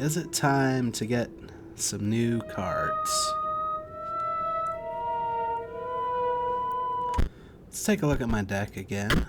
Is it time to get some new cards? Let's take a look at my deck again.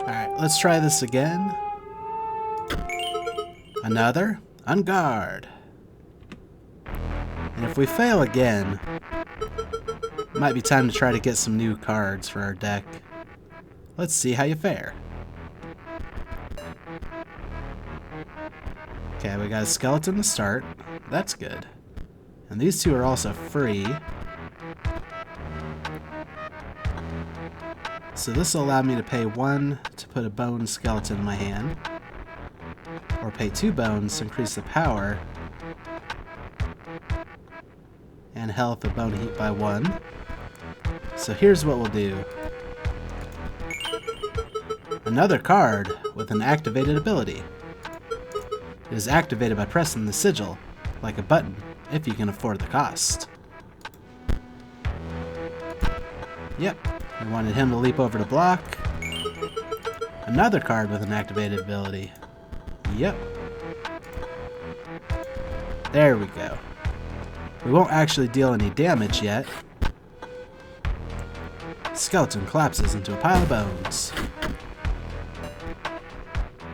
Alright, let's try this again. Another, on guard. And if we fail again, it might be time to try to get some new cards for our deck. Let's see how you fare. Okay, we got a skeleton to start. That's good. And these two are also free. So this will allow me to pay 1 to put a bone skeleton in my hand. Or pay 2 bones to increase the power and health of bone heat by 1. So here's what we'll do. Another card with an activated ability. It is activated by pressing the sigil, like a button, if you can afford the cost. Yep, we wanted him to leap over to block. Another card with an activated ability. Yep. There we go. We won't actually deal any damage yet. Skeleton collapses into a pile of bones.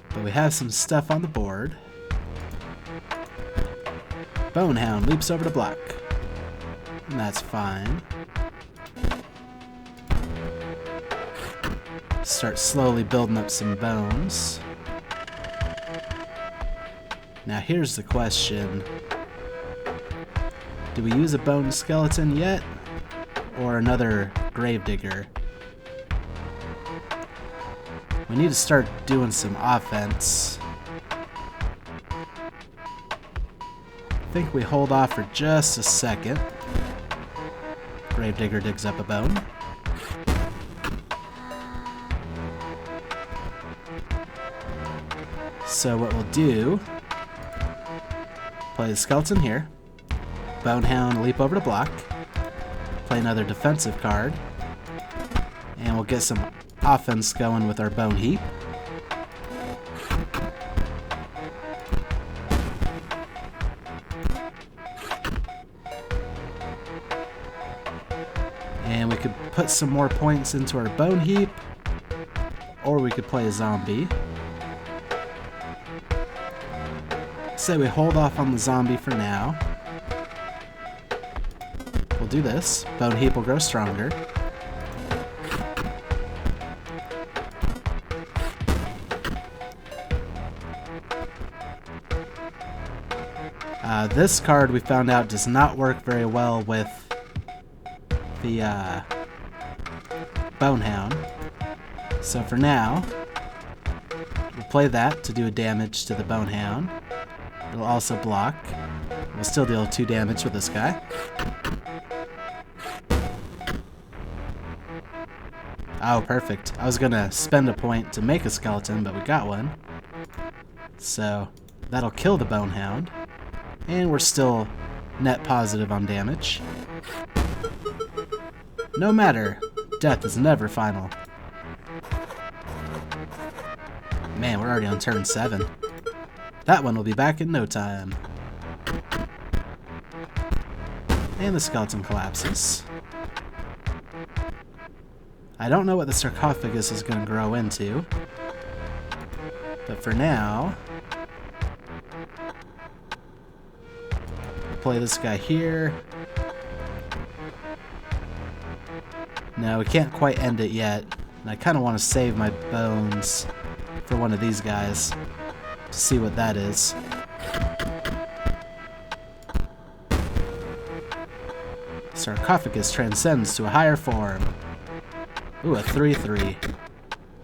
But we have some stuff on the board. Bonehound leaps over to block. And that's fine. Start slowly building up some bones. Now here's the question. Do we use a bone skeleton yet? Or another gravedigger? We need to start doing some offense. I think we hold off for just a second. Gravedigger digs up a bone. So what we'll do, play the skeleton here. Bonehound leap over to block. Play another defensive card. And we'll get some offense going with our bone heap. And we could put some more points into our bone heap. Or we could play a zombie. Say we hold off on the zombie for now. We'll do this. Bone heap will grow stronger. This card we found out does not work very well with the Bonehound. So for now, we'll play that to do a damage to the Bonehound. It'll also block. We'll still deal 2 damage with this guy. Oh, perfect. I was gonna spend a point to make a skeleton, but we got one. So that'll kill the Bonehound. And we're still net positive on damage. No matter, death is never final. Man, we're already on turn 7. That one will be back in no time. And the skeleton collapses. I don't know what the sarcophagus is going to grow into. But for now, play this guy here. No, we can't quite end it yet. And I kind of want to save my bones for one of these guys to see what that is. Sarcophagus transcends to a higher form. Ooh, a 3/3.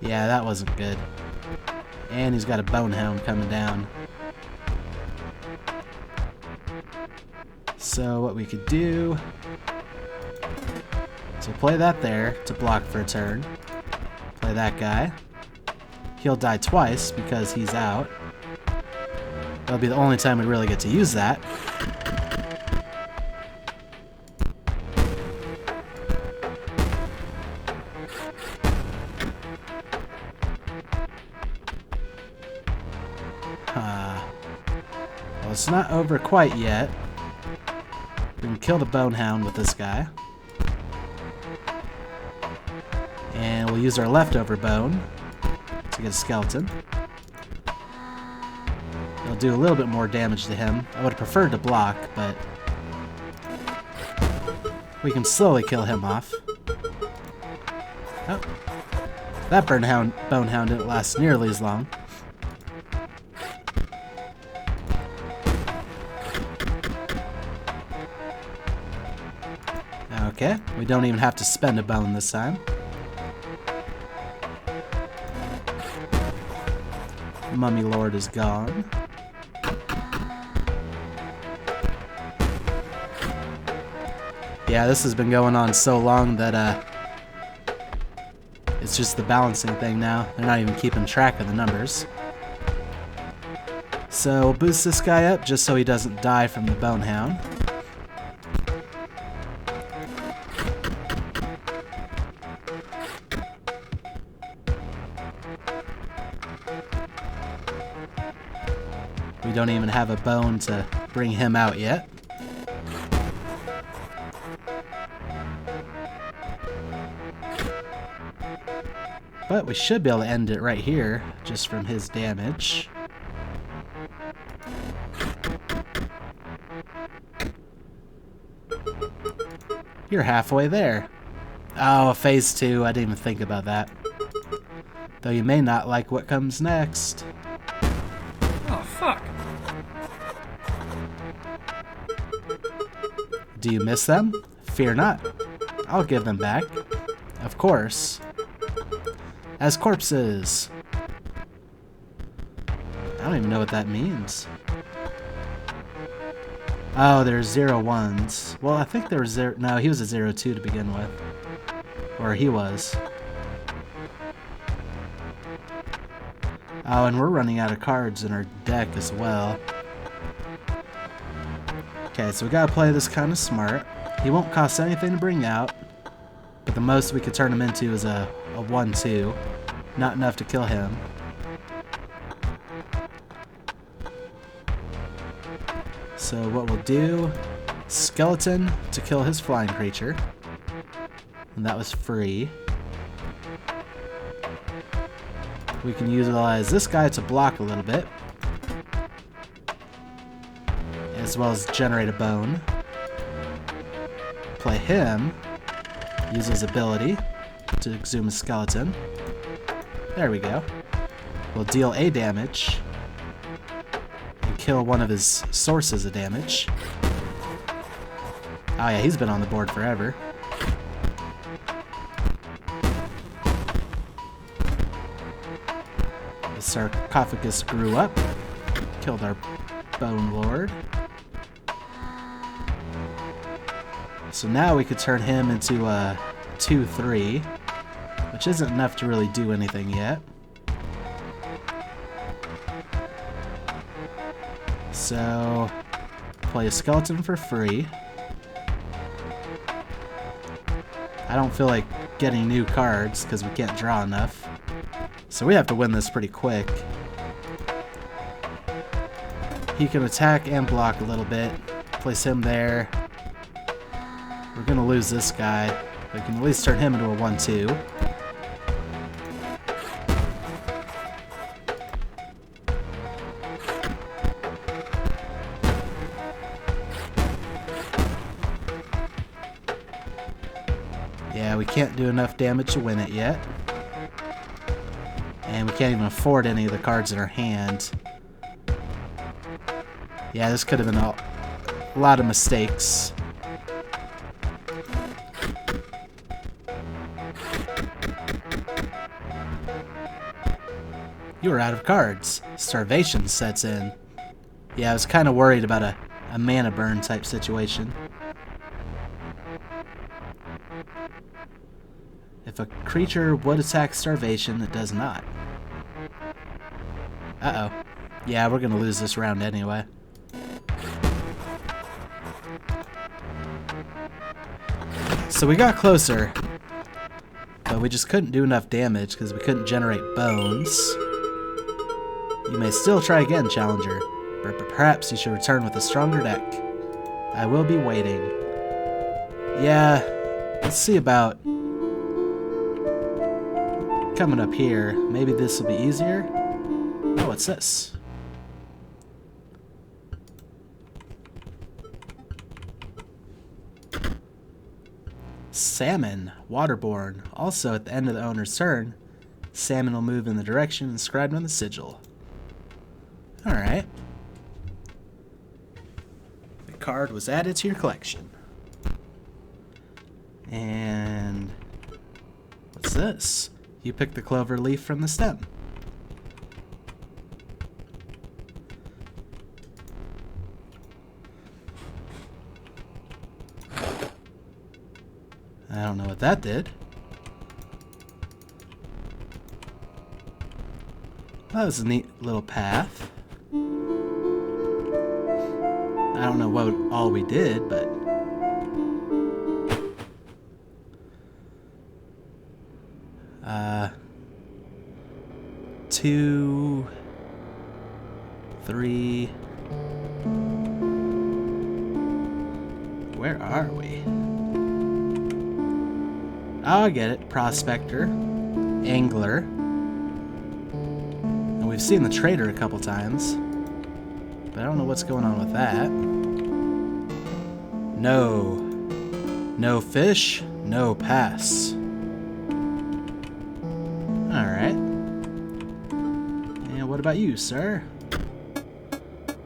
Yeah, that wasn't good. And he's got a Bonehound coming down. So what we could do... So play that there to block for a turn. Play that guy. He'll die twice because he's out. That'll be the only time we really get to use that. Well, it's not over quite yet. We can kill the Bonehound with this guy. And we'll use our leftover bone to get a skeleton. It'll do a little bit more damage to him. I would have preferred to block, but we can slowly kill him off. Oh, that Bonehound didn't last nearly as long. Okay, we don't even have to spend a bone this time. Mummy Lord is gone. Yeah, this has been going on so long that it's just the balancing thing now. They're not even keeping track of the numbers. So we'll boost this guy up just so he doesn't die from the Bonehound. We don't even have a bone to bring him out yet. But we should be able to end it right here, just from his damage. You're halfway there. Oh, phase 2, I didn't even think about that. Though you may not like what comes next. Oh, fuck. Do you miss them? Fear not. I'll give them back. Of course. As corpses. I don't even know what that means. Oh, there's 0 1s. Well, I think there was 0... No, he was a 0 2 to begin with. Or he was. Oh, and we're running out of cards in our deck as well. Okay, so we gotta play this kind of smart. He won't cost anything to bring out, but the most we could turn him into is a 1-2. Not enough to kill him. So what we'll do, skeleton to kill his flying creature. And that was free. We can utilize this guy to block a little bit, as well as generate a bone. Play him, use his ability to exhume a skeleton. There we go. We'll deal a damage and kill one of his sources of damage. Oh yeah, he's been on the board forever. The sarcophagus grew up, killed our Bone Lord. So now we could turn him into a 2-3, which isn't enough to really do anything yet. So, play a skeleton for free. I don't feel like getting new cards because we can't draw enough. So we have to win this pretty quick. He can attack and block a little bit. Place him there. We're going to lose this guy. We can at least turn him into a 1-2. Yeah, we can't do enough damage to win it yet. And we can't even afford any of the cards in our hand. Yeah, this could have been a lot of mistakes. You are out of cards. Starvation sets in. Yeah, I was kind of worried about a a mana burn type situation. If a creature would attack starvation, it does not. Uh-oh. Yeah, we're gonna lose this round anyway. So we got closer, but we just couldn't do enough damage because we couldn't generate bones. You may still try again, Challenger, but perhaps you should return with a stronger deck. I will be waiting. Yeah, let's see about coming up here. Maybe this will be easier. Oh, what's this? Salmon, waterborne. Also, at the end of the owner's turn, salmon will move in the direction inscribed on the sigil. Alright. The card was added to your collection. And what's this? You pick the clover leaf from the stem. I don't know what that did. That was a neat little path. I don't know what all we did, but 2, 3. Where are we? Oh, I get it. Prospector, angler, and we've seen the trader a couple times, but I don't know what's going on with that. No fish, no pass. Alright. And what about you, sir?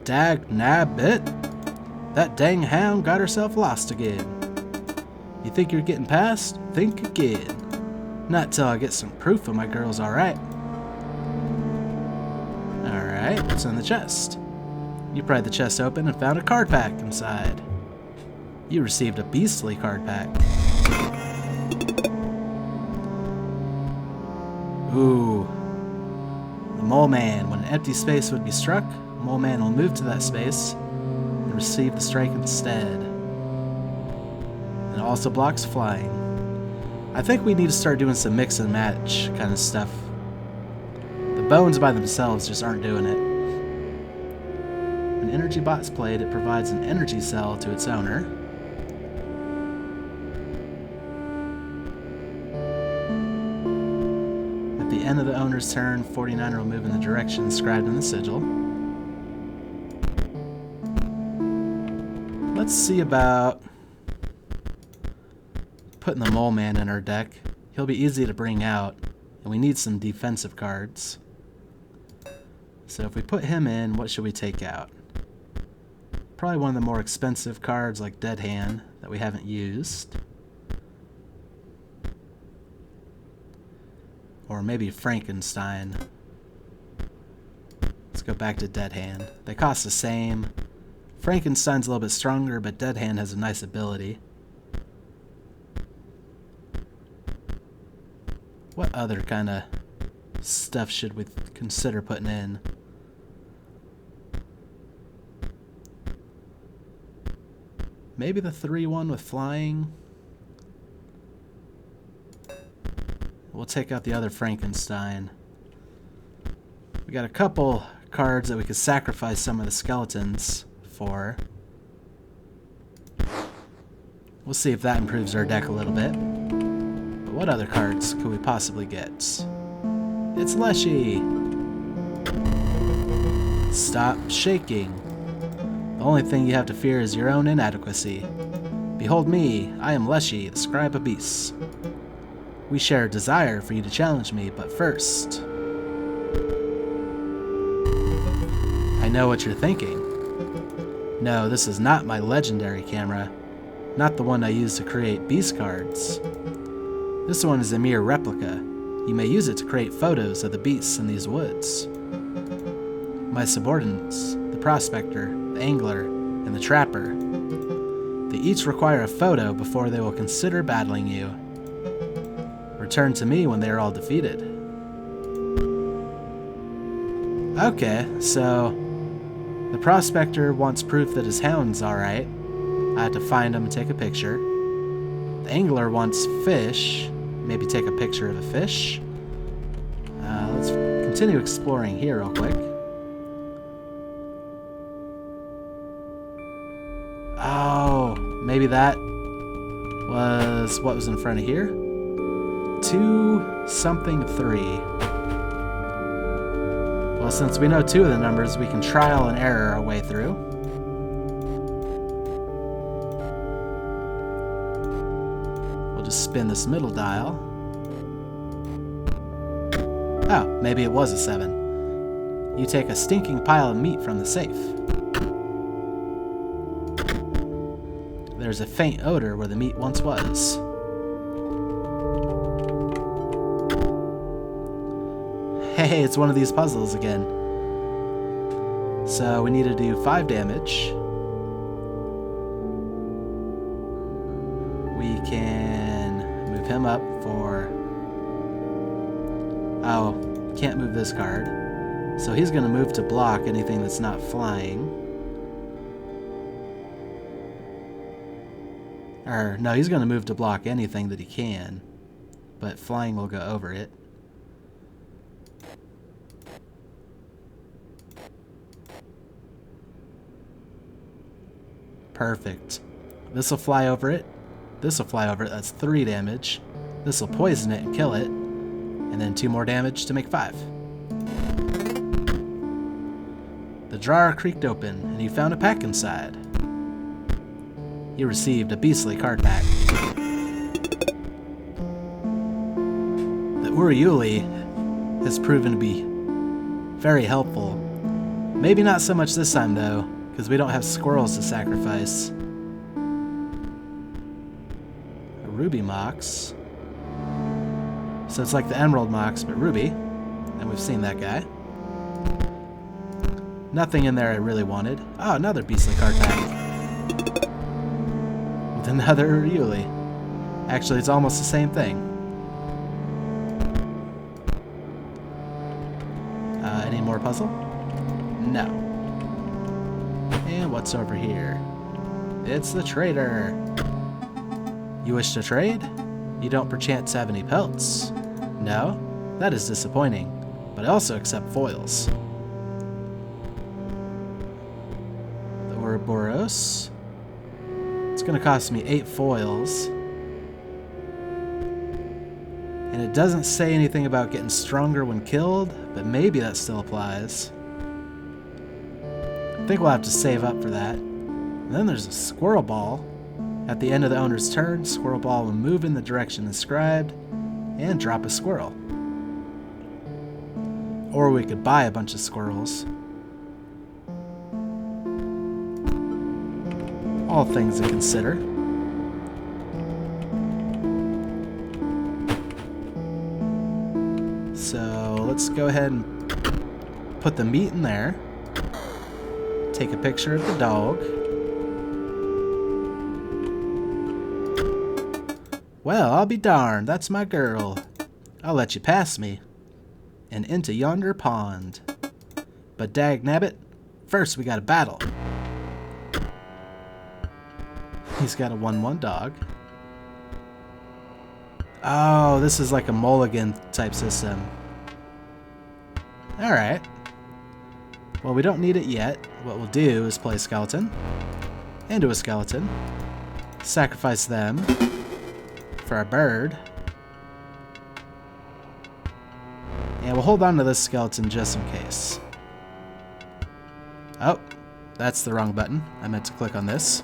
Dag nabbit. That dang hound got herself lost again. You think you're getting past? Think again. Not till I get some proof of my girl's alright. Alright, what's in the chest? You pried the chest open and found a card pack inside. You received a beastly card pack. Ooh. The Mole Man. When an empty space would be struck, Mole Man will move to that space and receive the strike instead. It also blocks flying. I think we need to start doing some mix and match kind of stuff. The bones by themselves just aren't doing it. When energy bot's played, it provides an energy cell to its owner. At the end of the owner's turn, 49er will move in the direction inscribed in the sigil. Let's see about putting the Mole Man in our deck. He'll be easy to bring out, and we need some defensive cards. So if we put him in, what should we take out? Probably one of the more expensive cards like Dead Hand that we haven't used. Or maybe Frankenstein. Let's go back to Dead Hand. They cost the same. Frankenstein's a little bit stronger, but Dead Hand has a nice ability. What other kind of stuff should we consider putting in? Maybe the 3-1 with flying. We'll take out the other Frankenstein. We got a couple cards that we could sacrifice some of the skeletons for. We'll see if that improves our deck a little bit. But what other cards could we possibly get? It's Leshy! Stop shaking. The only thing you have to fear is your own inadequacy. Behold me, I am Leshy, the Scrybe of Beasts. We share a desire for you to challenge me, but first... I know what you're thinking. No, this is not my legendary camera. Not the one I use to create beast cards. This one is a mere replica. You may use it to create photos of the beasts in these woods. My subordinates, the prospector, the angler, and the Trapper. They each require a photo before they will consider battling you. Return to me when they are all defeated. Okay, so the Prospector wants proof that his hound's alright. I have to find him and take a picture. The Angler wants fish. Maybe take a picture of the fish. Let's continue exploring here real quick. Oh, maybe that was what was in front of here. 2 something 3. Well, since we know 2 of the numbers, we can trial and error our way through. We'll just spin this middle dial. Oh, maybe it was a 7. You take a stinking pile of meat from the safe. There's a faint odor where the meat once was. Hey, it's one of these puzzles again. So we need to do 5 damage. We can move him up for... Oh, can't move this card. So he's going to move to block anything that's not flying. Or, no, he's going to move to block anything that he can. But flying will go over it. Perfect. This will fly over it. This will fly over it. That's 3 damage. This will poison it and kill it. And then 2 more damage to make 5. The drawer creaked open, and he found a pack inside. He received a beastly card pack. The Uriuli has proven to be very helpful. Maybe not so much this time, though, because we don't have squirrels to sacrifice. A ruby mox. So it's like the emerald mox, but ruby. And we've seen that guy. Nothing in there I really wanted. Oh, another beastly card pack. With another Uriuli. Actually, it's almost the same thing. Any more puzzle? No. And what's over here? It's the trader. You wish to trade? You don't perchance have any pelts? No? That is disappointing, but I also accept foils. The Ouroboros. It's going to cost me 8 foils. And it doesn't say anything about getting stronger when killed, but maybe that still applies. I think we'll have to save up for that. And then there's a squirrel ball. At the end of the owner's turn, squirrel ball will move in the direction inscribed and drop a squirrel. Or we could buy a bunch of squirrels. All things to consider. So let's go ahead and put the meat in there. Take a picture of the dog. Well, I'll be darned, that's my girl. I'll let you pass me. And into yonder pond. But dagnabbit, first we gotta battle. He's got a 1/1 dog. Oh, this is like a mulligan type system. Alright. Well, we don't need it yet. What we'll do is play a skeleton. And do a skeleton. Sacrifice them. For our bird. And we'll hold on to this skeleton just in case. Oh, that's the wrong button. I meant to click on this.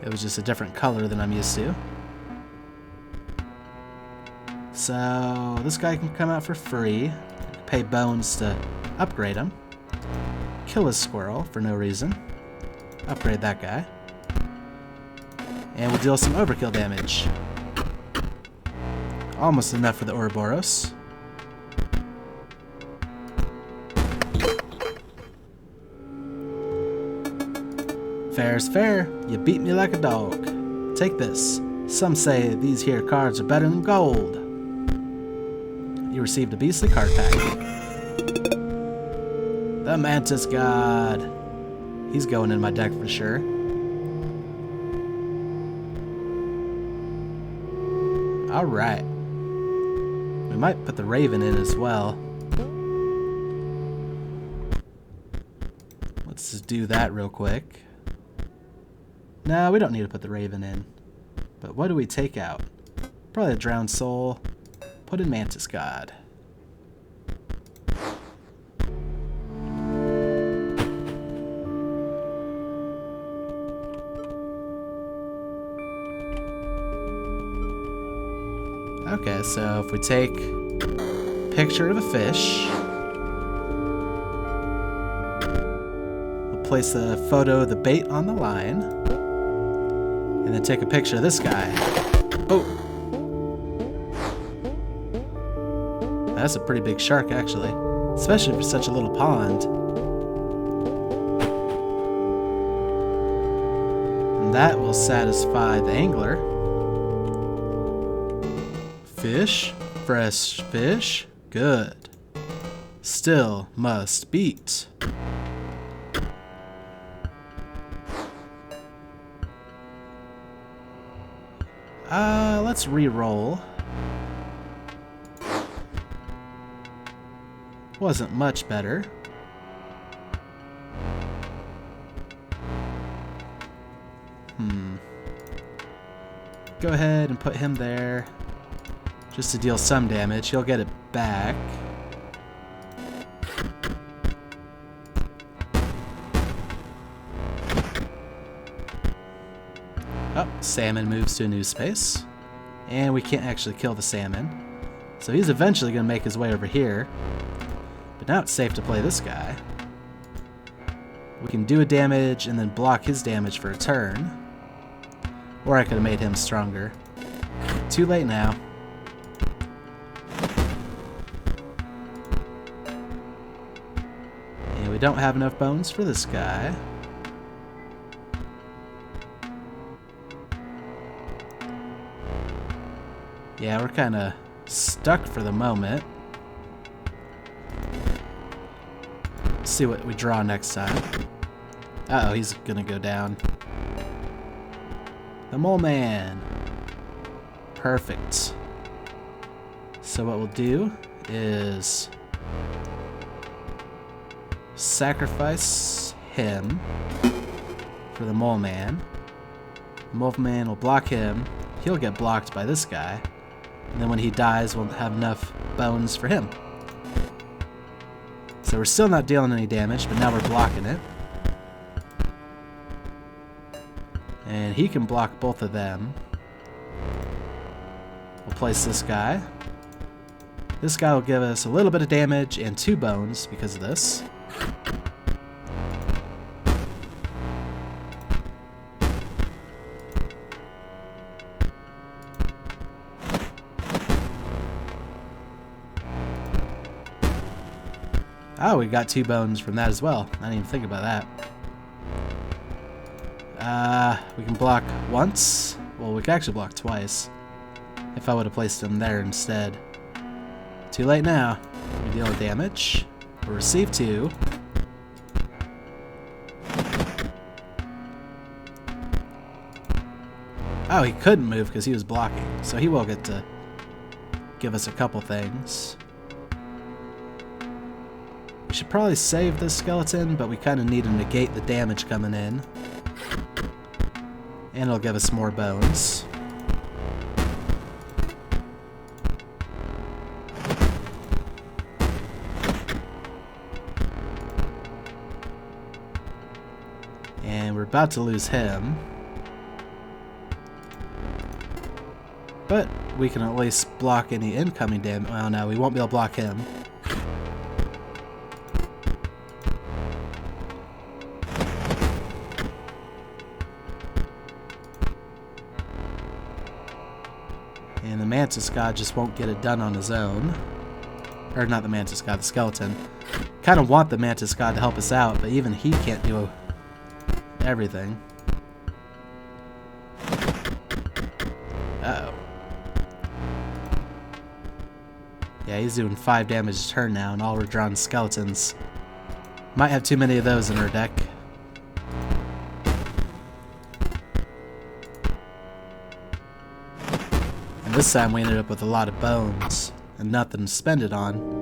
It was just a different color than I'm used to. So this guy can come out for free. Pay bones to upgrade him. Kill a squirrel for no reason. Upgrade that guy. And we'll deal some overkill damage. Almost enough for the Ouroboros. Fair's fair. You beat me like a dog. Take this. Some say these here cards are better than gold. You received a beastly card pack. The Mantis God. He's going in my deck for sure. Alright. We might put the Raven in as well. Let's just do that real quick. No, we don't need to put the Raven in. But what do we take out? Probably a Drowned Soul. Put in Mantis God. Okay, so if we take a picture of a fish, we'll place a photo of the bait on the line, and then take a picture of this guy. Oh! That's a pretty big shark, actually, especially for such a little pond. And that will satisfy the angler. Fish? Fresh fish? Good. Still must beat. Let's re-roll. Wasn't much better. Go ahead and put him there. Just to deal some damage. He'll get it back. Oh, salmon moves to a new space. And we can't actually kill the salmon. So he's eventually going to make his way over here. But now it's safe to play this guy. We can do a damage and then block his damage for a turn. Or I could have made him stronger. Too late now. And we don't have enough bones for this guy. Yeah, we're kind of stuck for the moment. Let's see what we draw next time. Uh-oh, he's gonna go down. The Mole Man. Perfect. So what we'll do is sacrifice him for the Mole Man. The Mole Man will block him. He'll get blocked by this guy. And then when he dies, we'll have enough bones for him. So we're still not dealing any damage, but now we're blocking it. And he can block both of them. We'll place this guy. This guy will give us a little bit of damage and 2 bones because of this. Oh, we got 2 bones from that as well. I didn't even think about that. We can block once. Well, we can actually block twice. If I would have placed him there instead. Too late now. We deal damage. We'll receive 2. Oh, he couldn't move because he was blocking. So he will get to give us a couple things. We should probably save this skeleton, but we kind of need to negate the damage coming in. And it'll give us more bones. And we're about to lose him. But we can at least block any incoming damage. Well, no, we won't be able to block him. And the Mantis God just won't get it done on his own. Or not the Mantis God, the skeleton. Kind of want the Mantis God to help us out, but even he can't do everything. Uh-oh. Yeah, he's doing 5 damage a turn now, and all we're drawing skeletons. Might have too many of those in our deck. And this time we ended up with a lot of bones, and nothing to spend it on.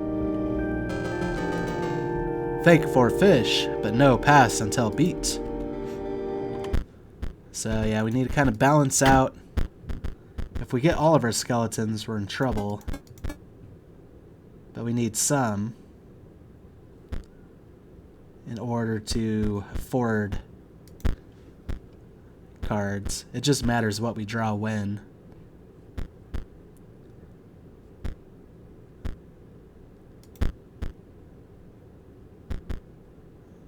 Thank for fish, but no pass until beat. So yeah, we need to kind of balance out. If we get all of our skeletons, we're in trouble. But we need some in order to afford cards. It just matters what we draw when.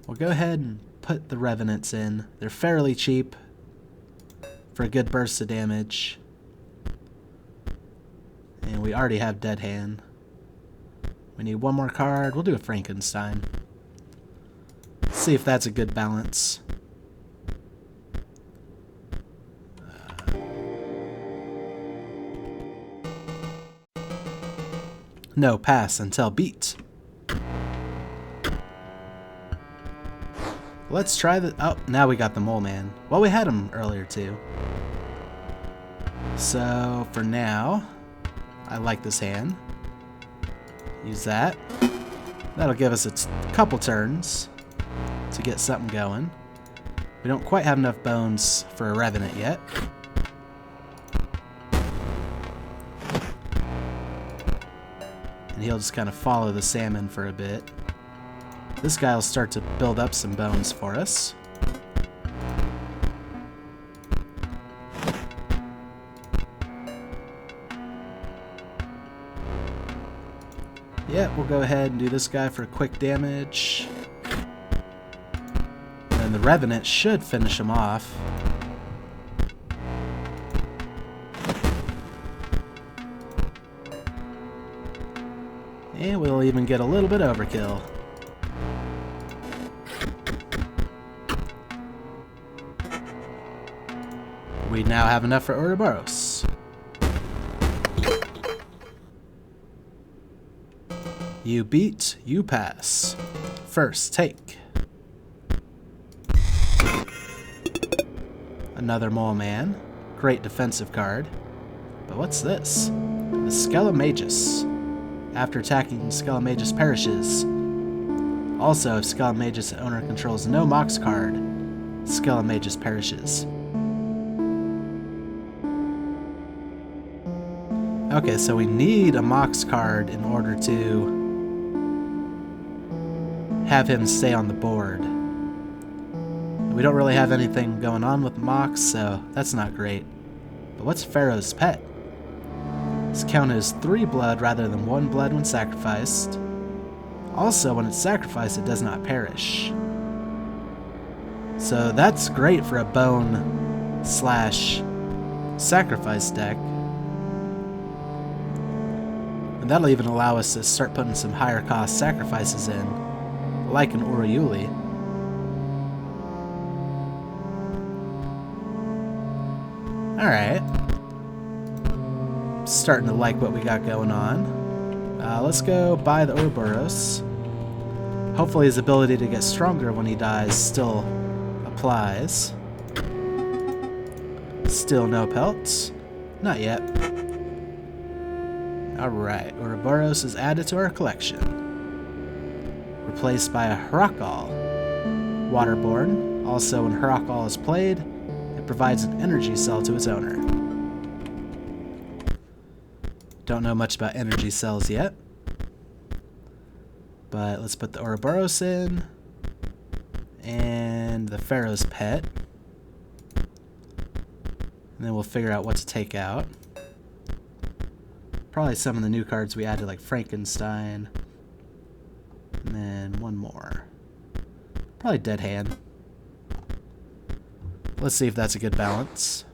We'll go ahead and put the Revenants in. They're fairly cheap for a good burst of damage. And we already have Dead Hand. We need one more card. We'll do a Frankenstein. See if that's a good balance. No pass until beat. Let's try the... Oh, now we got the Mole Man. Well, we had him earlier too. So, for now, I like this hand. Use that. That'll give us a couple turns to get something going. We don't quite have enough bones for a Revenant yet. And he'll just kind of follow the salmon for a bit. This guy will start to build up some bones for us. Yeah, we'll go ahead and do this guy for quick damage. And the Revenant should finish him off. And we'll even get a little bit overkill. We now have enough for Ouroboros. You beat, you pass. First take. Another Mole Man. Great defensive card. But what's this? The Skelemagus. After attacking, Skelemagus perishes. Also, if Skelemagus owner controls no Mox card, Skelemagus perishes. Okay, so we need a Mox card in order to have him stay on the board. We don't really have anything going on with Mox, so that's not great. But what's Pharaoh's Pet? It's counted as 3 blood rather than 1 blood when sacrificed. Also, when it's sacrificed, it does not perish. So that's great for a bone slash sacrifice deck. And that'll even allow us to start putting some higher cost sacrifices in, like an Oriuli. Alright. Starting to like what we got going on. Let's go buy the Ouroboros. Hopefully his ability to get stronger when he dies still applies. Still no pelts? Not yet. Alright, Ouroboros is added to our collection. Replaced by a Harakal. Waterborne. Also, when Harakal is played, it provides an energy cell to its owner. Don't know much about energy cells yet. But let's put the Ouroboros in. And the Pharaoh's Pet. And then we'll figure out what to take out. Probably some of the new cards we added, like Frankenstein. And then one more. Probably Dead Hand. Let's see if that's a good balance.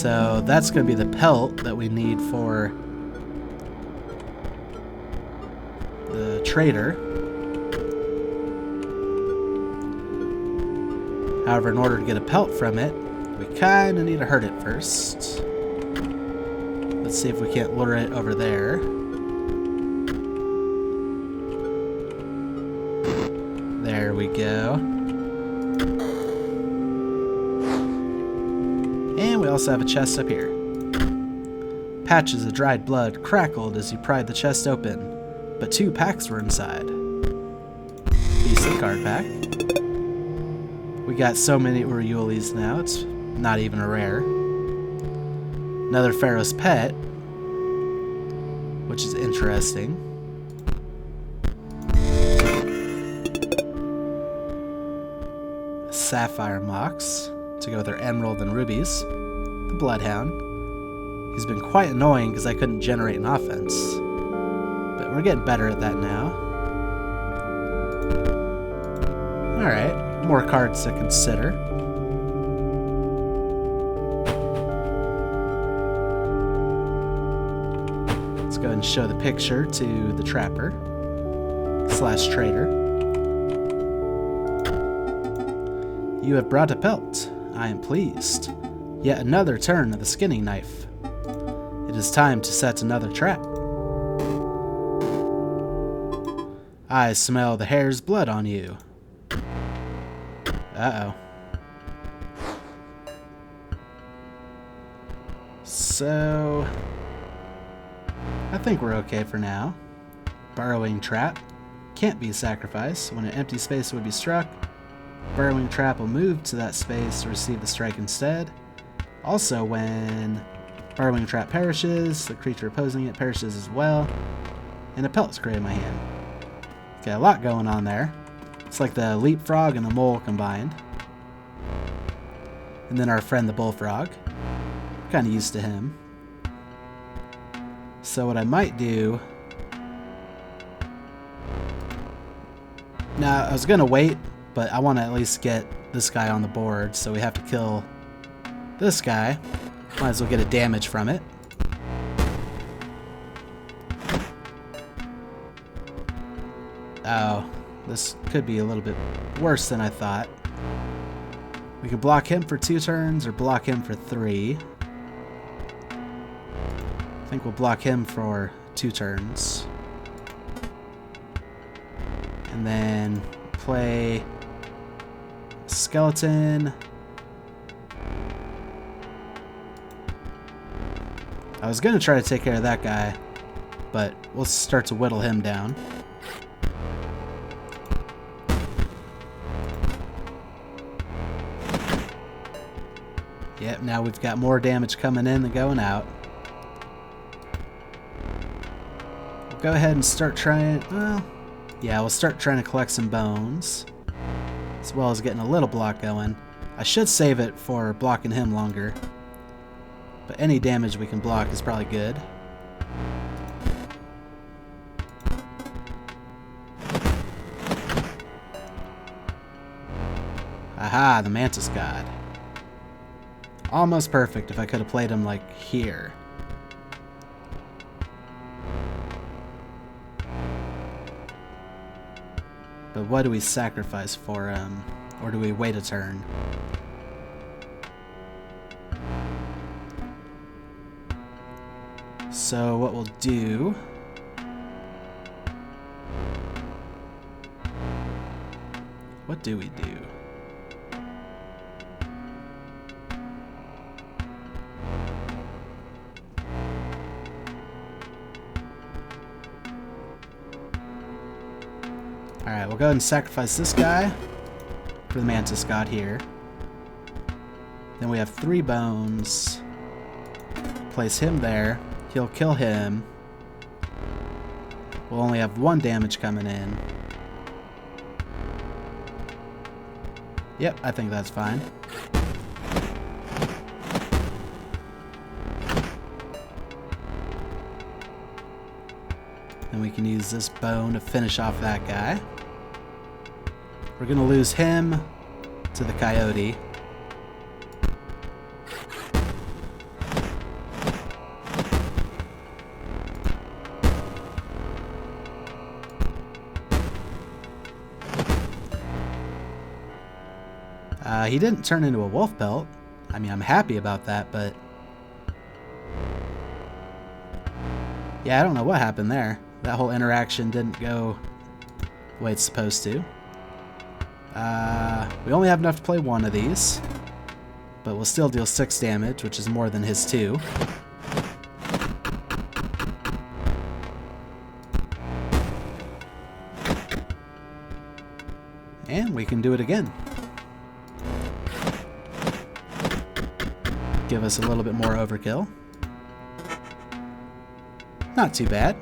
So that's going to be the pelt that we need for the trader. However, in order to get a pelt from it, we kind of need to hurt it first. Let's see if we can't lure it over there. There we go. And we also have a chest up here. Patches of dried blood crackled as you pried the chest open, but 2 packs were inside. Decent card pack. We got so many Uriulis now, it's not even a rare. Another Pharaoh's Pet, which is interesting. Sapphire Mox to go with our Emerald and Rubies. The Bloodhound. He's been quite annoying because I couldn't generate an offense, but we're getting better at that now. Alright, more cards to consider. Let's go ahead and show the picture to the trapper / trader. You have brought a pelt. I am pleased. Yet another turn of the skinning knife. It is time to set another trap. I smell the hare's blood on you. Uh-oh. So I think we're okay for now. Burrowing trap. Can't be sacrificed. When an empty space would be struck, burrowing trap will move to that space to receive the strike instead. Also, when burrowing trap perishes, the creature opposing it perishes as well, and a pelt's created in my hand. Okay, a lot going on there. It's like the leapfrog and the mole combined. And then our friend the bullfrog. Kind of used to him. So what I might do... Now, I was going to wait, but I want to at least get this guy on the board, so we have to kill this guy. Might as well get a damage from it. Oh, this could be a little bit worse than I thought. We could block him for 2 turns or block him for 3. I think we'll block him for 2 turns. And then play skeleton. I was going to try to take care of that guy, but we'll start to whittle him down. Yep, now we've got more damage coming in than going out. We'll go ahead and start trying... Well, yeah, we'll start trying to collect some bones, as well as getting a little block going. I should save it for blocking him longer, but any damage we can block is probably good. Aha, the Mantis God. Almost perfect if I could have played him like here. But what do we sacrifice for him? Or do we wait a turn? So what we'll do... What do we do? Alright, we'll go ahead and sacrifice this guy for the Mantis God here. Then we have 3 bones. Place him there. He'll kill him. We'll only have 1 damage coming in. Yep, I think that's fine. Then we can use this bone to finish off that guy. We're going to lose him to the coyote. He didn't turn into a wolf pelt. I mean, I'm happy about that, but... yeah, I don't know what happened there. That whole interaction didn't go the way it's supposed to. We only have enough to play one of these, but we'll still deal 6 damage, which is more than his 2. And we can do it again. Give us a little bit more overkill. Not too bad.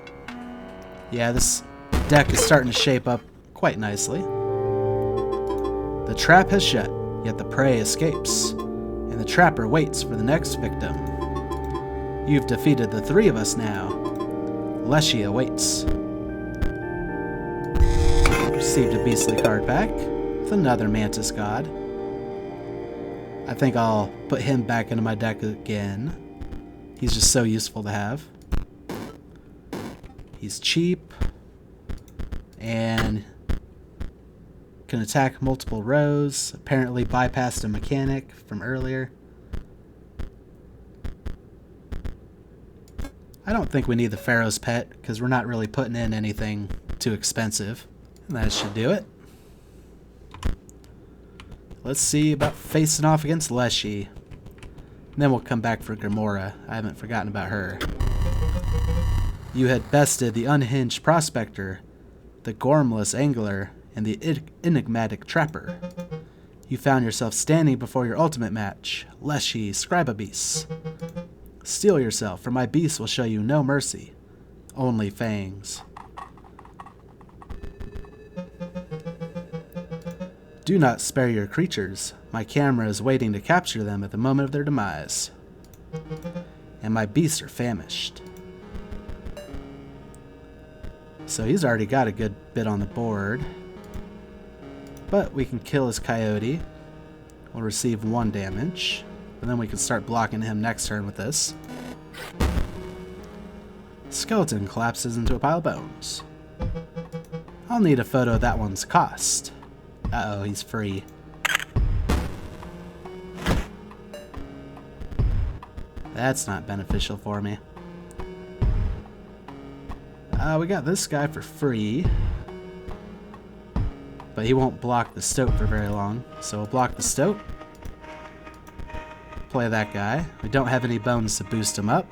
Yeah, this deck is starting to shape up quite nicely. The trap has shut, yet the prey escapes, and the trapper waits for the next victim. You've defeated the 3 of us now. Leshy awaits. Received a beastly card back with another Mantis God. I think I'll put him back into my deck again. He's just so useful to have. He's cheap and can attack multiple rows. Apparently bypassed a mechanic from earlier. I don't think we need the Pharaoh's Pet because we're not really putting in anything too expensive. And that should do it. Let's see about facing off against Leshy. And then we'll come back for Gremora. I haven't forgotten about her. You had bested the unhinged prospector, the gormless angler, and the enigmatic trapper. You found yourself standing before your ultimate match, Leshy Scrybe beasts. Steel yourself, for my beasts will show you no mercy, only fangs. Do not spare your creatures. My camera is waiting to capture them at the moment of their demise. And my beasts are famished. So he's already got a good bit on the board. But we can kill his coyote. We'll receive 1 damage. And then we can start blocking him next turn with this. Skeleton collapses into a pile of bones. I'll need a photo of that one's cost. Uh-oh, he's free. That's not beneficial for me. We got this guy for free. But he won't block the stoat for very long. So we'll block the stoat. Play that guy. We don't have any bones to boost him up.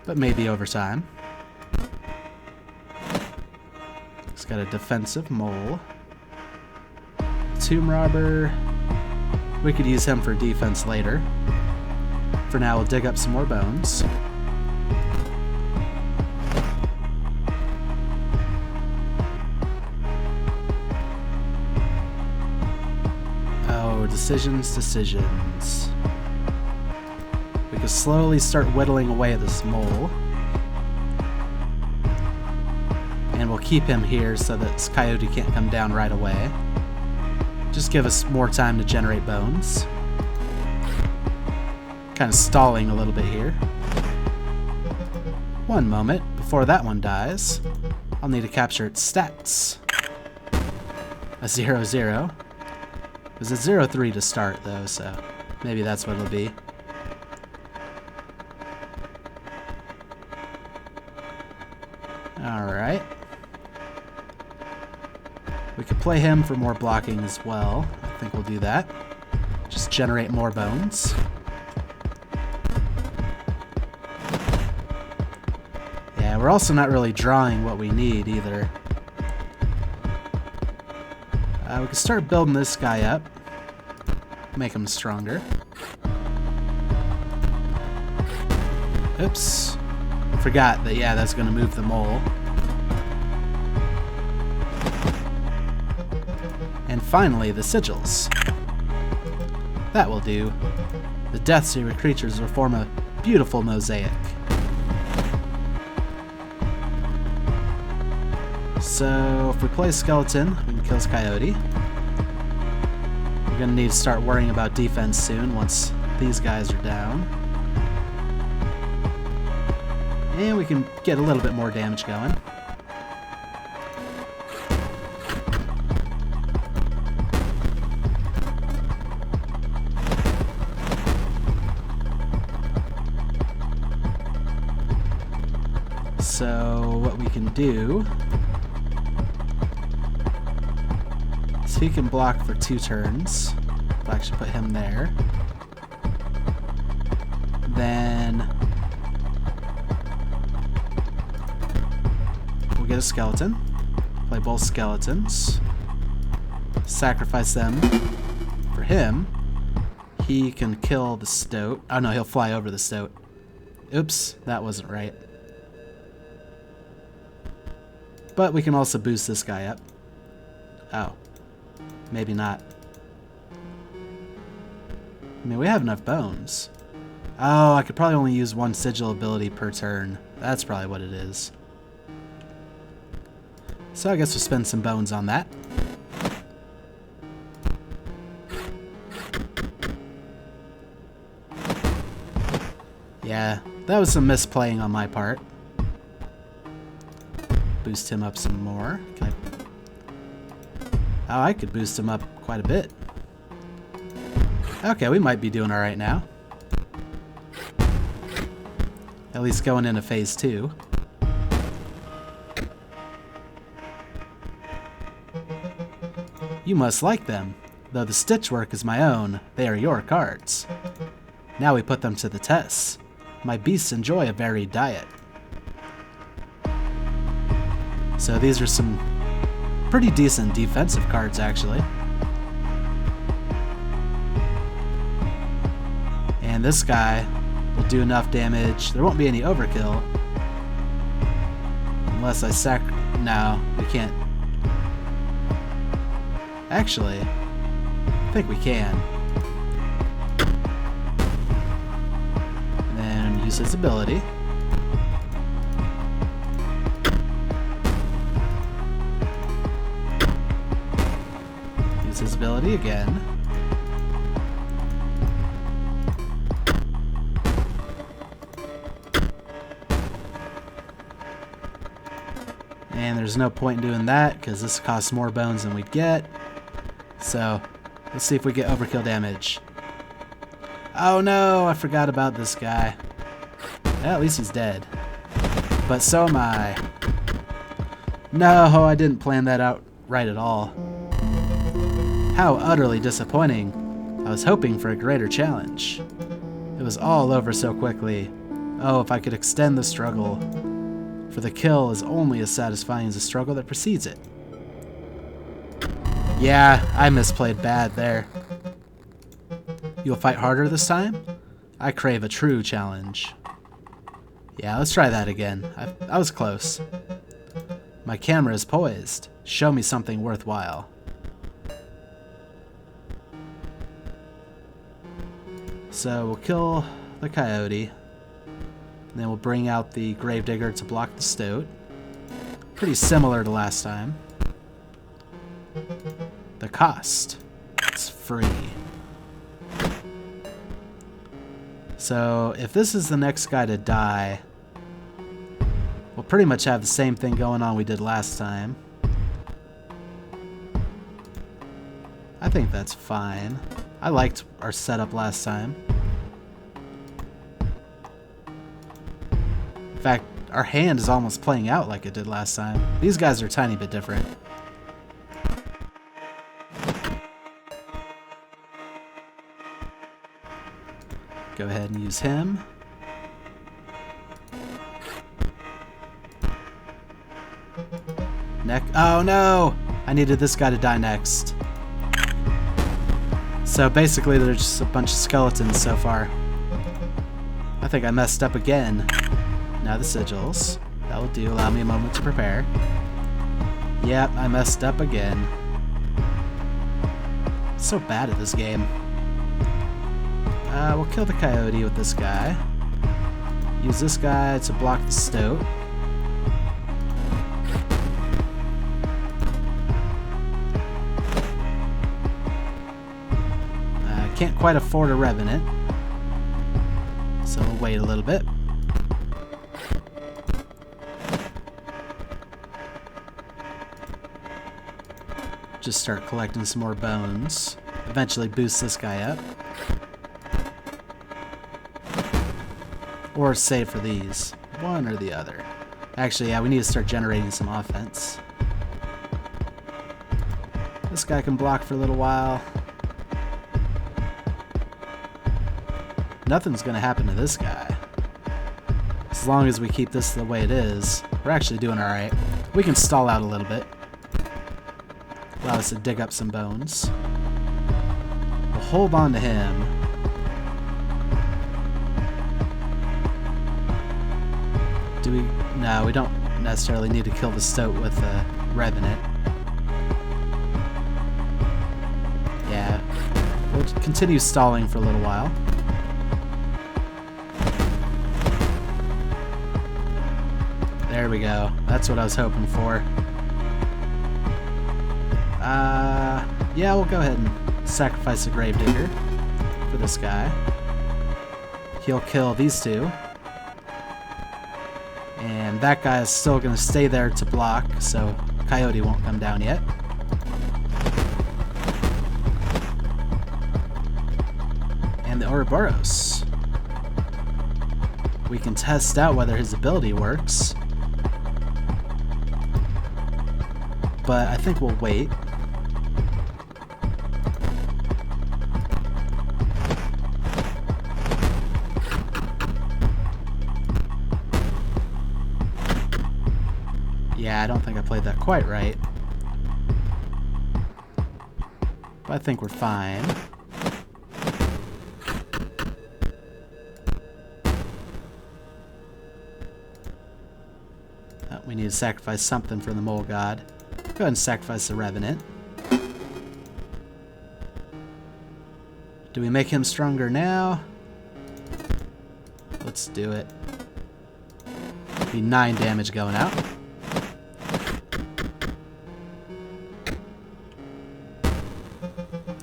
But maybe over time. He's got a defensive mole. Tomb Robber. We could use him for defense later. For now, we'll dig up some more bones. Oh, decisions. We could slowly start whittling away at this mole. And we'll keep him here so that this coyote can't come down right away. Just give us more time to generate bones. Kind of stalling a little bit here. 1 moment before that one dies. I'll need to capture its stats. A 0-0. It was a 0-3 to start though, so maybe that's what it'll be. Alright. We could play him for more blocking as well. I think we'll do that. Just generate more bones. Yeah, we're also not really drawing what we need either. We can start building this guy up. Make him stronger. Oops. Forgot that, yeah, that's going to move the mole. And finally, the sigils. That will do. The Death Seer creatures will form a beautiful mosaic. So, if we play Skeleton, we can kill his Coyote. We're going to need to start worrying about defense soon once these guys are down. And we can get a little bit more damage going. So what we can do is he can block for 2 turns. I'll actually put him there. Then we'll get a skeleton. Play both skeletons. Sacrifice them for him. He can kill the stoat. Oh no, he'll fly over the stoat. Oops, that wasn't right. But we can also boost this guy up. Oh. Maybe not. I mean, we have enough bones. Oh, I could probably only use 1 sigil ability per turn. That's probably what it is. So I guess we'll spend some bones on that. Yeah, that was some misplaying on my part. Boost him up some more. Can I... Oh, I could boost him up quite a bit. Okay, we might be doing alright now. At least going into phase 2. You must like them. Though the stitch work is my own, they are your cards. Now we put them to the test. My beasts enjoy a varied diet. So these are some pretty decent defensive cards, actually. And this guy will do enough damage. There won't be any overkill. Unless I No, we can't. Actually, I think we can. And then use his ability. Use his ability again. And there's no point in doing that because this costs more bones than we get. So let's see if we get overkill damage. Oh no, I forgot about this guy. Well, at least he's dead. But so am I. No, I didn't plan that out right at all. How utterly disappointing. I was hoping for a greater challenge. It was all over so quickly. Oh, if I could extend the struggle. For the kill is only as satisfying as the struggle that precedes it. Yeah, I misplayed bad there. You'll fight harder this time? I crave a true challenge. Yeah, let's try that again. I was close. My camera is poised. Show me something worthwhile. So we'll kill the coyote. And then we'll bring out the gravedigger to block the stoat. Pretty similar to last time. The cost. It's free. So if this is the next guy to die, we'll pretty much have the same thing going on we did last time. I think that's fine. I liked our setup last time. In fact, our hand is almost playing out like it did last time. These guys are a tiny bit different. Go ahead and use him. Oh no! I needed this guy to die next. So basically there's just a bunch of skeletons so far. I think I messed up again. Now the sigils. That will do. Allow me a moment to prepare. Yep, I messed up again. So bad at this game. We'll kill the coyote with this guy. Use this guy to block the stoat. Can't quite afford a revenant. So we'll wait a little bit. Just start collecting some more bones. Eventually boost this guy up. Or save for these. One or the other. Actually, yeah, we need to start generating some offense. This guy can block for a little while. Nothing's gonna happen to this guy. As long as we keep this the way it is, we're actually doing alright. We can stall out a little bit. Allow us to dig up some bones. We'll hold on to him. Do we? No, we don't necessarily need to kill the stoat with a revenant. Yeah, we'll continue stalling for a little while. There we go. That's what I was hoping for. Yeah, we'll go ahead and sacrifice a gravedigger for this guy. He'll kill these two. And that guy is still going to stay there to block, so Coyote won't come down yet. And the Ouroboros. We can test out whether his ability works. But I think we'll wait. Yeah, I don't think I played that quite right. But I think we're fine. Oh, we need to sacrifice something for the mole god. Go ahead and sacrifice the revenant. Do we make him stronger now? Let's do it. Be 9 damage going out.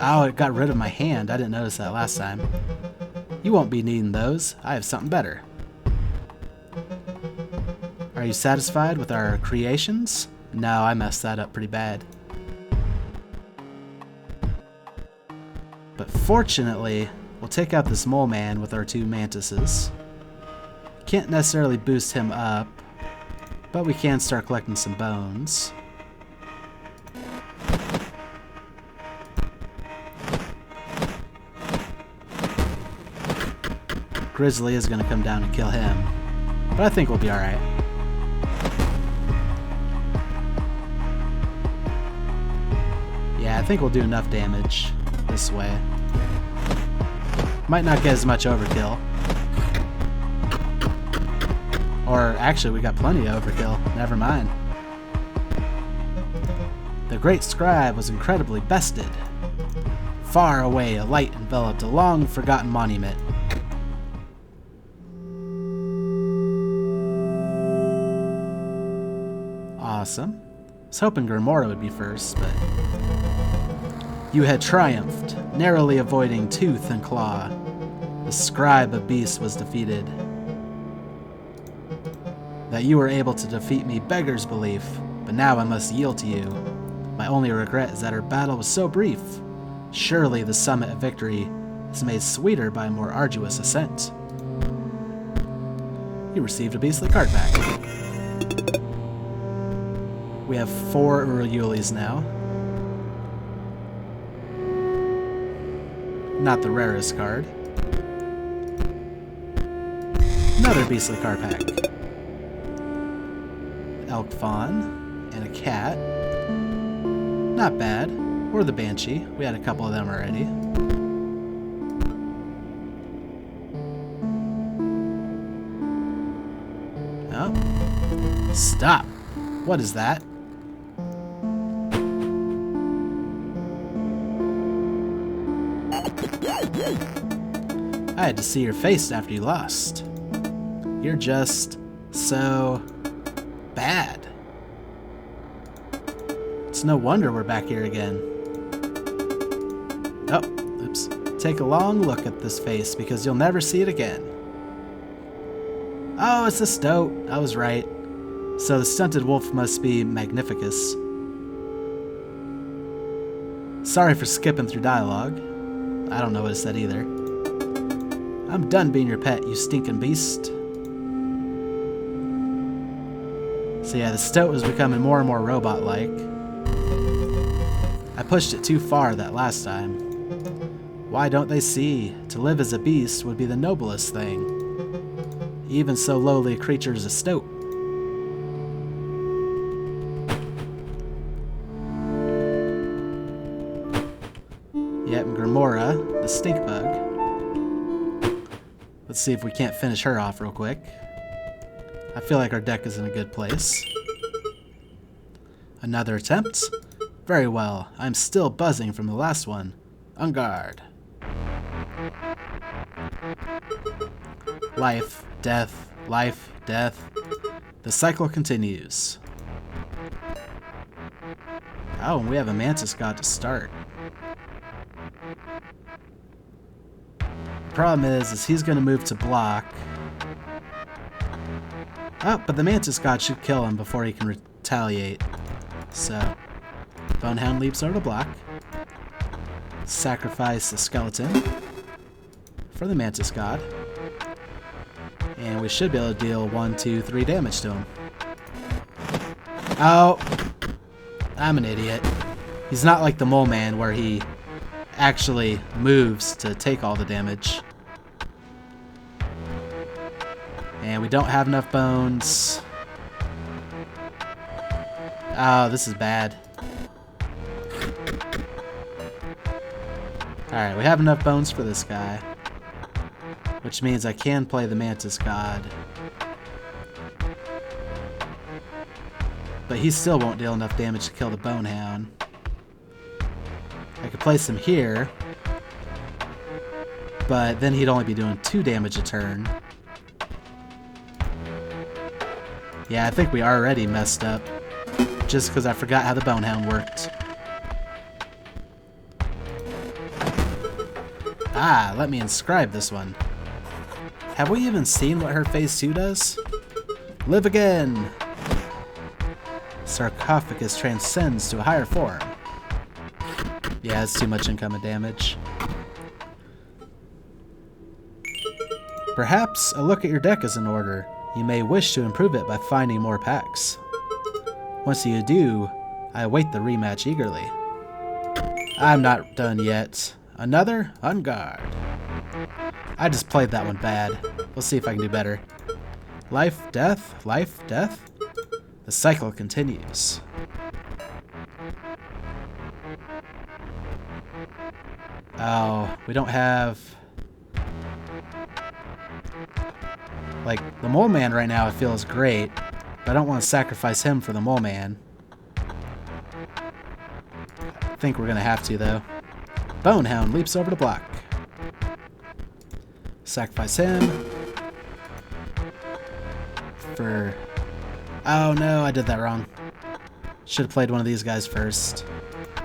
Oh, it got rid of my hand. I didn't notice that last time. You won't be needing those. I have something better. Are you satisfied with our creations? No, I messed that up pretty bad. But fortunately, we'll take out this mole man with our 2 mantises. Can't necessarily boost him up, but we can start collecting some bones. Grizzly is going to come down and kill him, but I think we'll be alright. Yeah, I think we'll do enough damage this way. Might not get as much overkill. Or actually, we got plenty of overkill. Never mind. The great Scrybe was incredibly bested. Far away, a light enveloped a long-forgotten monument. Awesome. I was hoping Gremora would be first, but... You had triumphed, narrowly avoiding tooth and claw. The Scrybe of Beasts was defeated. That you were able to defeat me beggars belief, but now I must yield to you. My only regret is that our battle was so brief. Surely the summit of victory is made sweeter by a more arduous ascent. You received a beastly card back. We have 4 Urugulis now. Not the rarest card. Another beastly card pack. Elk fawn and a cat. Not bad. Or the banshee. We had a couple of them already. Oh. Stop. What is that? I had to see your face after you lost. You're just so bad. It's no wonder we're back here again. Oh, oops. Take a long look at this face because you'll never see it again. Oh, it's a stoat. I was right. So the stunted wolf must be Magnificus. Sorry for skipping through dialogue. I don't know what it said either. I'm done being your pet, you stinking beast. So yeah, the stoat was becoming more and more robot-like. I pushed it too far that last time. Why don't they see? To live as a beast would be the noblest thing. Even so lowly a creature as a stoat. Yep, and Gremora, the stink bug. Let's see if we can't finish her off real quick. I feel like our deck is in a good place. Another attempt? Very well. I'm still buzzing from the last one. On guard. Life, death, life, death. The cycle continues. Oh, and we have a Mantis God to start. The problem is he's going to move to block. Oh, but the Mantis God should kill him before he can retaliate. So, Bonehound leaps over to block. Sacrifice the skeleton for the Mantis God. And we should be able to deal 1, 2, 3 damage to him. Oh, I'm an idiot. He's not like the Mole Man where he actually moves to take all the damage. And we don't have enough bones. Oh, this is bad. Alright, we have enough bones for this guy. Which means I can play the Mantis God. But he still won't deal enough damage to kill the Bonehound. I could place him here. But then he'd only be doing 2 damage a turn. Yeah, I think we already messed up. Just because I forgot how the Bonehound worked. Ah, let me inscribe this one. Have we even seen what her phase 2 does? Live again! Sarcophagus transcends to a higher form. Yeah, it's too much incoming damage. Perhaps a look at your deck is in order. You may wish to improve it by finding more packs. Once you do, I await the rematch eagerly. I'm not done yet. Another? On guard. I just played that one bad. We'll see if I can do better. Life, death, life, death. The cycle continues. Oh, we don't have... Like, the Mole Man right now I feel is great, but I don't want to sacrifice him for the Mole Man. I think we're going to have to, though. Bonehound leaps over to block. Sacrifice him. For... Oh no, I did that wrong. Should have played one of these guys first.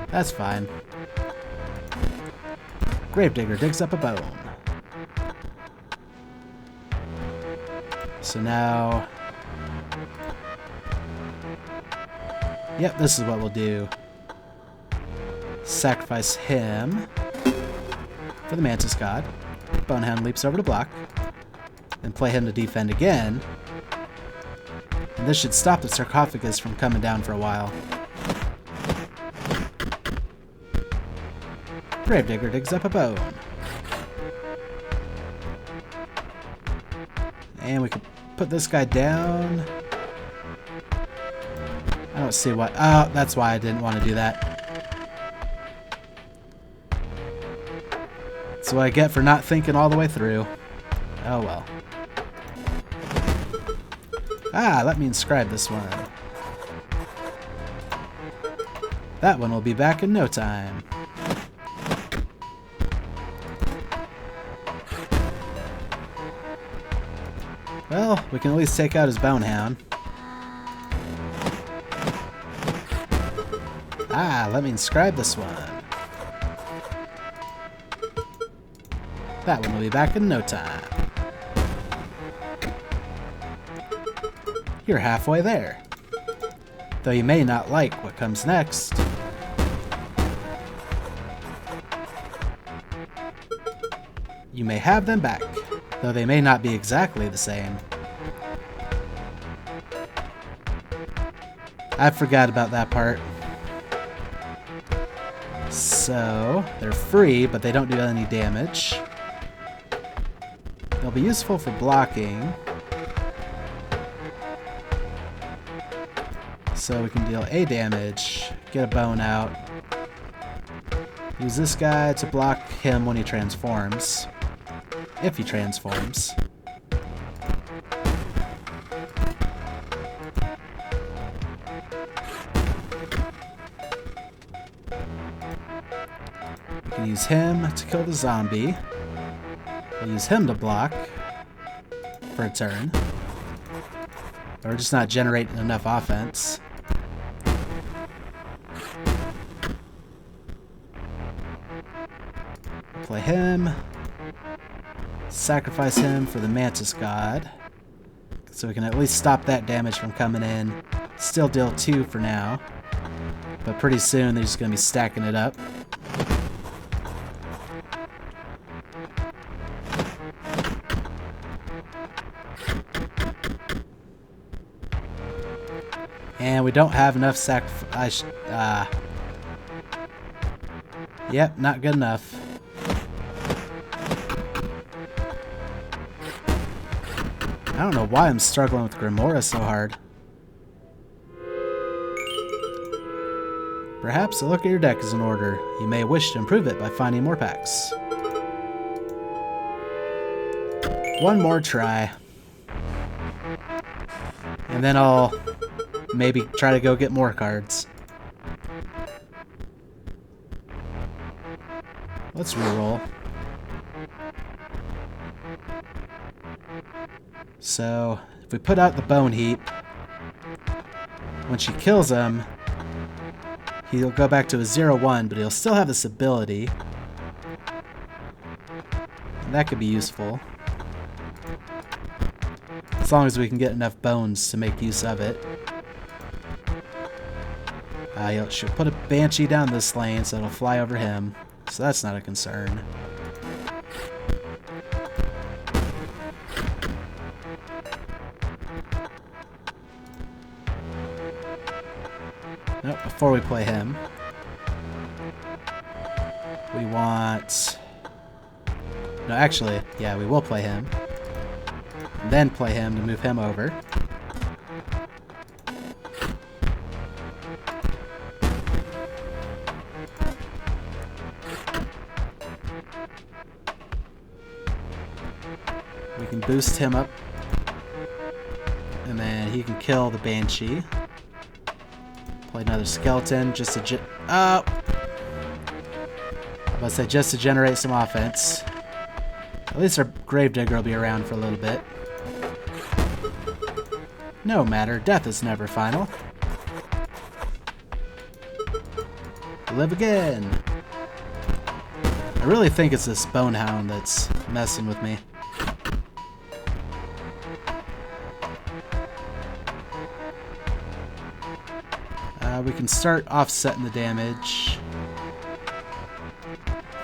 That's fine. Gravedigger digs up a bone. So now... Yep, this is what we'll do. Sacrifice him for the Mantis God. Bonehound leaps over to block. Then play him to defend again. And this should stop the sarcophagus from coming down for a while. Gravedigger digs up a bone. And we can put this guy down. I don't see why. Oh, that's why I didn't want to do that. That's what I get for not thinking all the way through. Oh well. Ah, let me inscribe this one. That one will be back in no time. Well, we can at least take out his Bonehound. Ah, let me inscribe this one. That one will be back in no time. You're halfway there. Though you may not like what comes next. You may have them back, though they may not be exactly the same. I forgot about that part. So, they're free, but they don't do any damage. They'll be useful for blocking. So we can deal A damage, get a bone out. Use this guy to block him when he transforms. If he transforms. We can use him to kill the zombie. We'll use him to block for a turn. But we're just not generating enough offense. Play him. Sacrifice him for the Mantis God. So we can at least stop that damage from coming in. Still deal 2 for now. But pretty soon they're just going to be stacking it up. And we don't have enough sacrifice. Yep, not good enough. I don't know why I'm struggling with Gremora so hard. Perhaps a look at your deck is in order. You may wish to improve it by finding more packs. One more try. And then I'll maybe try to go get more cards. Let's reroll. So, if we put out the bone heap, when she kills him, he'll go back to a 0-1, but he'll still have this ability. And that could be useful. As long as we can get enough bones to make use of it. She'll put a Banshee down this lane, so it'll fly over him. So that's not a concern. Nope, before we play him, we want... No, actually, yeah, we will play him. And then play him to move him over. We can boost him up. And then he can kill the Banshee. Play another skeleton just to I was about to say just to generate some offense. At least our Gravedigger will be around for a little bit. No matter, death is never final. Live again. I really think it's this Bonehound that's messing with me. We can start offsetting the damage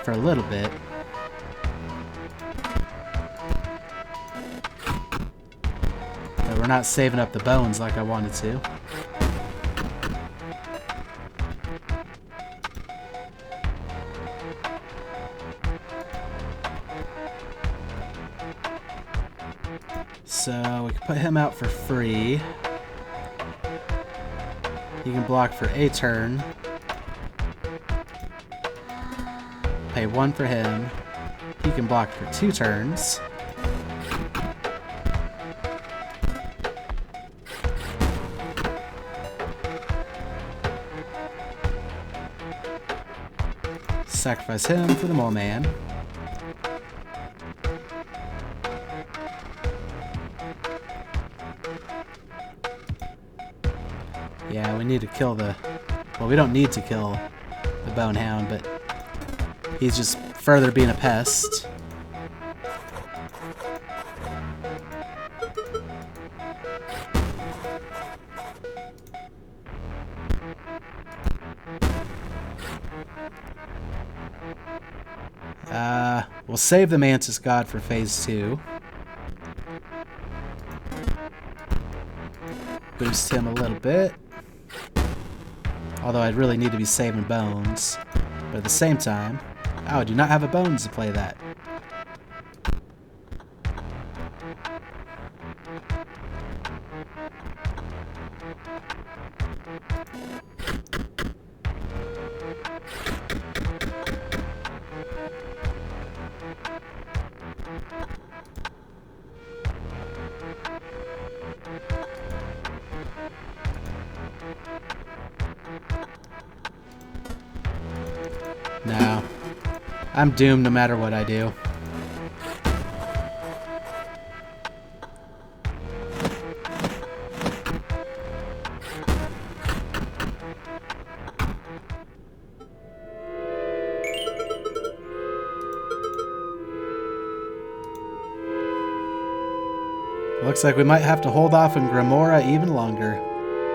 for a little bit. But we're not saving up the bones like I wanted to. So we can put him out for free. He can block for a turn. Pay 1 for him. He can block for 2 turns. Sacrifice him for the Mole Man. Yeah, we need to kill the... Well, we don't need to kill the Bonehound, but he's just further being a pest. We'll save the Mantis God for phase 2. Boost him a little bit. Although I'd really need to be saving bones. But at the same time... Oh, I do not have a bones to play that. No. I'm doomed no matter what I do. Looks like we might have to hold off on Gremora even longer.